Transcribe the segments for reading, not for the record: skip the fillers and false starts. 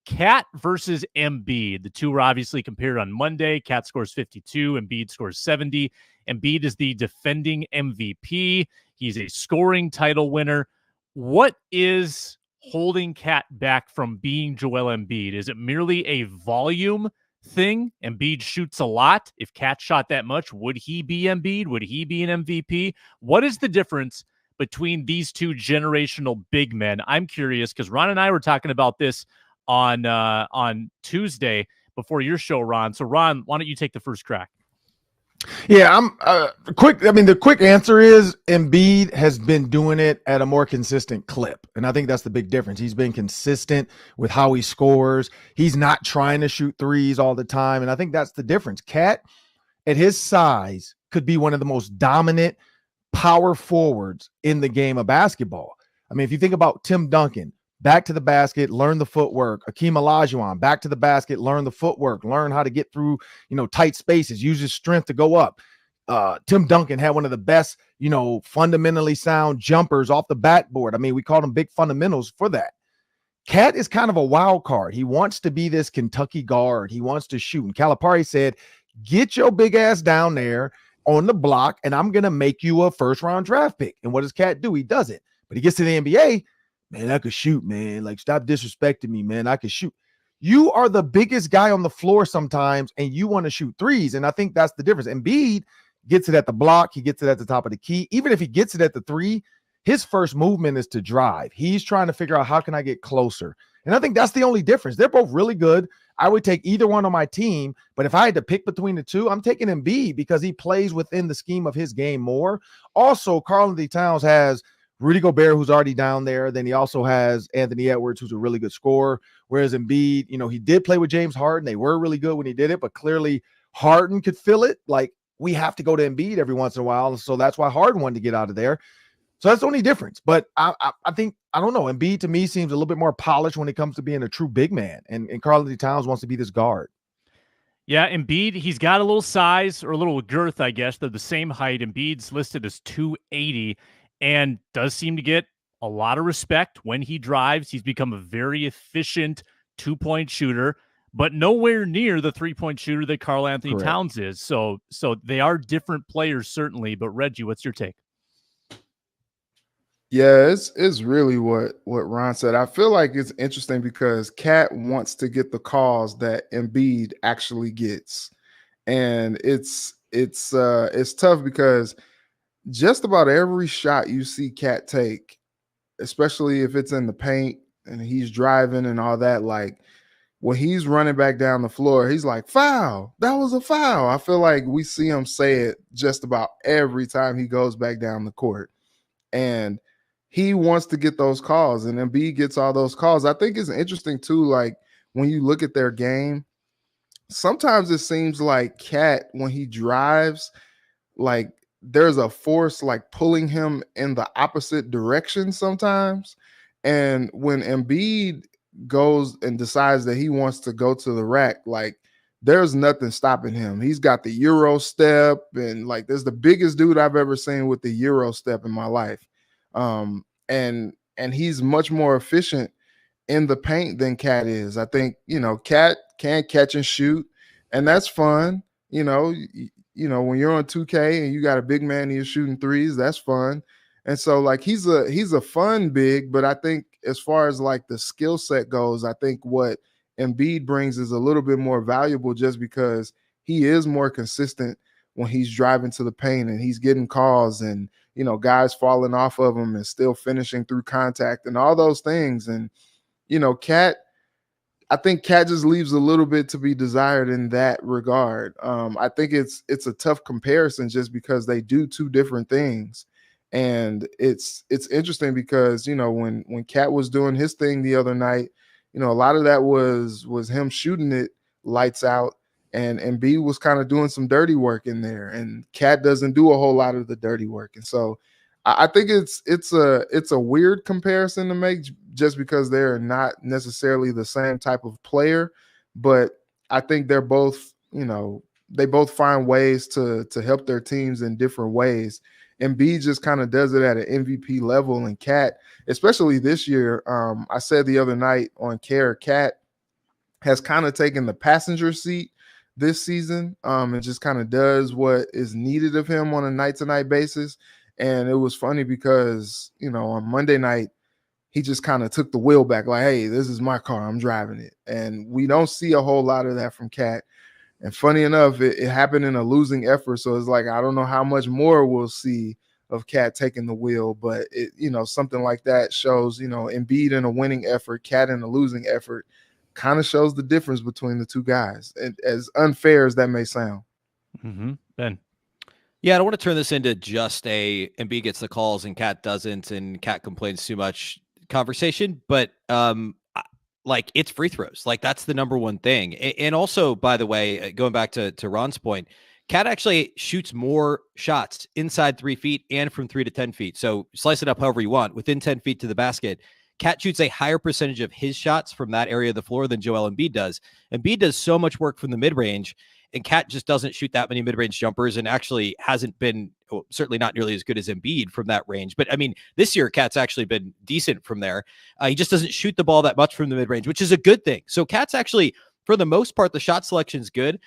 Cat versus Embiid. The two were obviously compared on Monday. Cat scores 52, Embiid scores 70. Embiid is the defending MVP. He's a scoring title winner. What is holding Cat back from being Joel Embiid? Is it merely a volume thing? Embiid shoots a lot. If Cat shot that much, would he be Embiid? Would he be an MVP? What is the difference between these two generational big men? I'm curious because Ron and I were talking about this on Tuesday before your show, Ron. So, Ron, why don't you take the first crack? Yeah, I'm quick. I mean, the quick answer is Embiid has been doing it at a more consistent clip. And I think that's the big difference. He's been consistent with how he scores. He's not trying to shoot threes all the time. And I think that's the difference. Cat, at his size, could be one of the most dominant power forwards in the game of basketball. I mean, if you think about Tim Duncan, back to the basket, learn the footwork. Akeem Olajuwon, back to the basket, learn the footwork, learn how to get through, tight spaces, use his strength to go up. Tim Duncan had one of the best, fundamentally sound jumpers off the backboard. I mean, we called him big fundamentals for that. Cat is kind of a wild card. He wants to be this Kentucky guard. He wants to shoot. And Calipari said, get your big ass down there on the block, and I'm going to make you a first-round draft pick. And what does Cat do? He does it. But he gets to the NBA, man, I could shoot, man. Like, stop disrespecting me, man. I could shoot. You are the biggest guy on the floor sometimes, and you want to shoot threes. And I think that's the difference. Embiid gets it at the block. He gets it at the top of the key. Even if he gets it at the three, his first movement is to drive. He's trying to figure out, how can I get closer? And I think that's the only difference. They're both really good. I would take either one on my team, but if I had to pick between the two, I'm taking Embiid because he plays within the scheme of his game more. Also, Karl-Anthony Towns has Rudy Gobert, who's already down there. Then he also has Anthony Edwards, who's a really good scorer. Whereas Embiid, he did play with James Harden. They were really good when he did it, but clearly Harden could feel it. Like, we have to go to Embiid every once in a while. So that's why Harden wanted to get out of there. So that's the only difference. But I think, I don't know, Embiid to me seems a little bit more polished when it comes to being a true big man. And Karl-Anthony Towns wants to be this guard. Yeah, Embiid, he's got a little size or a little girth, I guess. They're the same height. Embiid's listed as 280 and does seem to get a lot of respect when he drives. He's become a very efficient two-point shooter, but nowhere near the three-point shooter that Karl-Anthony Towns is. So they are different players, certainly. But Reggie, what's your take? Yeah, it's really what Ron said. I feel like it's interesting because Cat wants to get the calls that Embiid actually gets. And it's tough because just about every shot you see Cat take, especially if it's in the paint and he's driving and all that, like when he's running back down the floor, he's like, foul, that was a foul. I feel like we see him say it just about every time he goes back down the court. And he wants to get those calls, and Embiid gets all those calls. I think it's interesting too, like when you look at their game, sometimes it seems like Cat, when he drives, like there's a force like pulling him in the opposite direction sometimes. And when Embiid goes and decides that he wants to go to the rack, like there's nothing stopping him. He's got the Euro step, and like there's the biggest dude I've ever seen with the Euro step in my life. And he's much more efficient in the paint than Cat is. I think, Cat can catch and shoot, and that's fun. When you're on 2K and you got a big man and you're shooting threes, that's fun. And so like he's a fun big, but I think as far as like the skill set goes, I think what Embiid brings is a little bit more valuable just because he is more consistent when he's driving to the paint and he's getting calls and, guys falling off of him and still finishing through contact and all those things. And, I think Cat just leaves a little bit to be desired in that regard. I think it's a tough comparison just because they do two different things. And it's interesting because, when Cat was doing his thing the other night, a lot of that was him shooting it lights out, and Embiid was kind of doing some dirty work in there, and Cat doesn't do a whole lot of the dirty work. And so I think it's a weird comparison to make just because they're not necessarily the same type of player, but I think they're both, they both find ways to help their teams in different ways. Embiid just kind of does it at an MVP level, and Cat, especially this year, I said the other night on Cat has kind of taken the passenger seat this season, and just kind of does what is needed of him on a night-to-night basis. And it was funny because, you know, on Monday night, he just kind of took the wheel back, like, hey, this is my car, I'm driving it. And we don't see a whole lot of that from Cat. And funny enough, it happened in a losing effort. So it's like, I don't know how much more we'll see of Cat taking the wheel, but it, you know, something like that shows, you know, Embiid in a winning effort, Cat in a losing effort, kind of shows the difference between the two guys, and as unfair as that may sound. Ben. Yeah, I don't want to turn this into just a Embiid gets the calls and Cat doesn't, and Cat complains too much conversation, but like, it's free throws. Like, that's the number one thing. And also, by the way, going back to Ron's point, Cat actually shoots more shots inside 3 feet and from 3 to 10 feet. So slice it up however you want. Within 10 feet to the basket, Cat shoots a higher percentage of his shots from that area of the floor than Joel Embiid does. Embiid does so much work from the mid-range, and Cat just doesn't shoot that many mid-range jumpers, and actually hasn't been, well, certainly not nearly as good as Embiid from that range. But I mean, this year, Cat's actually been decent from there. He just doesn't shoot the ball that much from the mid-range, which is a good thing. So Cat's actually, for the most part, the shot selection is good.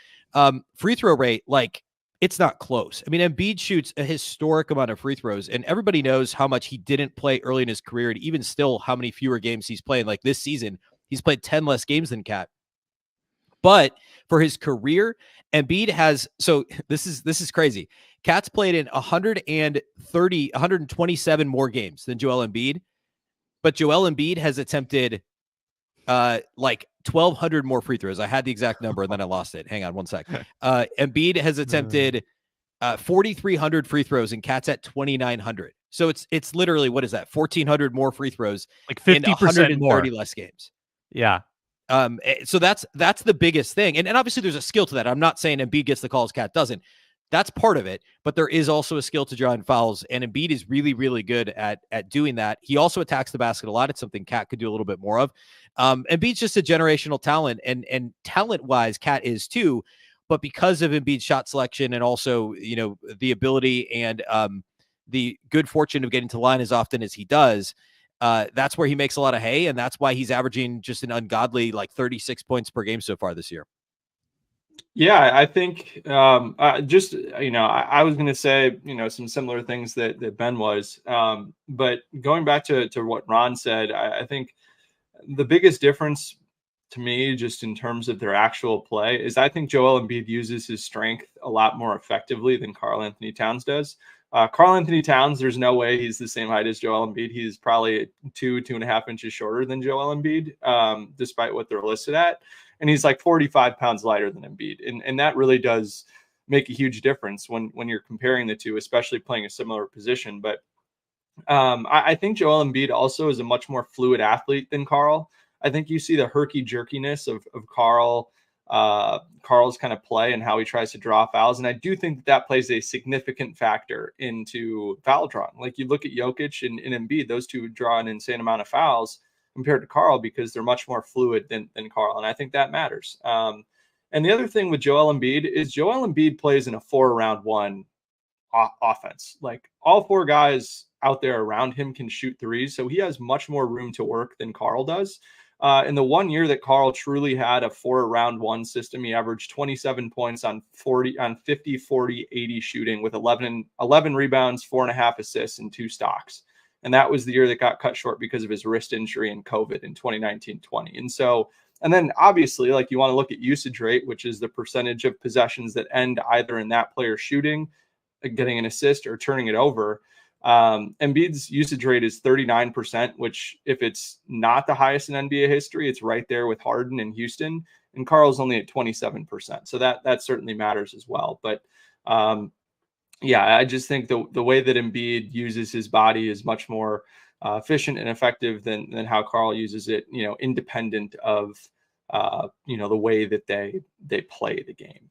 Free throw rate, like, it's not close. I mean, Embiid shoots a historic amount of free throws, and everybody knows how much he didn't play early in his career, and even still how many fewer games he's playing. Like, this season, he's played 10 less games than Cat. But for his career, Embiid has, so this is crazy. Cat's played in 127 more games than Joel Embiid, but Joel Embiid has attempted like 1,200 more free throws. I had the exact number and then I lost it. Hang on one sec. Embiid has attempted 4,300 free throws, and Cat's at 2,900. So it's literally, what is that? 1,400 more free throws, like 50% more, less games. Yeah. So that's the biggest thing. And obviously there's a skill to that. I'm not saying Embiid gets the calls, Cat doesn't. That's part of it, but there is also a skill to drawing fouls, and Embiid is really, really good at doing that. He also attacks the basket a lot. It's something Cat could do a little bit more of. Embiid's just a generational talent, and talent-wise, Cat is too, but because of Embiid's shot selection and also, you know, the ability and the good fortune of getting to line as often as he does, that's where he makes a lot of hay, and that's why he's averaging just an ungodly, like, 36 points per game so far this year. Yeah, I think just, you know, I was going to say, you know, some similar things that Ben was. But going back to what Ron said, I think the biggest difference to me, just in terms of their actual play, is I think Joel Embiid uses his strength a lot more effectively than Karl-Anthony Towns does. Karl-Anthony Towns, there's no way he's the same height as Joel Embiid. He's probably 2.5 inches shorter than Joel Embiid, despite what they're listed at. And he's like 45 pounds lighter than Embiid. And that really does make a huge difference when you're comparing the two, especially playing a similar position. But I think Joel Embiid also is a much more fluid athlete than Karl. I think you see the herky-jerkiness of Karl's kind of play and how he tries to draw fouls. And I do think that plays a significant factor into foul drawing. Like, you look at Jokic and Embiid, those two draw an insane amount of fouls compared to Karl because they're much more fluid than Karl. And I think that matters. And the other thing with Joel Embiid is Joel Embiid plays in a 4-round-1 offense. Like, all four guys out there around him can shoot threes. So he has much more room to work than Karl does. In the 1 year that Karl truly had a 4-round-1 system, he averaged 27 points on 50, 40, 80 shooting with 11 rebounds, 4.5 assists, and 2 stocks. And that was the year that got cut short because of his wrist injury and COVID in 2019-20. And so, and then obviously, like, you want to look at usage rate, which is the percentage of possessions that end either in that player shooting, getting an assist, or turning it over. Embiid's usage rate is 39%, which, if it's not the highest in NBA history, it's right there with Harden and Houston. And Karl's only at 27%. So that certainly matters as well. But yeah, I just think the way that Embiid uses his body is much more efficient and effective than how Karl uses it, you know, independent of, you know, the way that they play the game.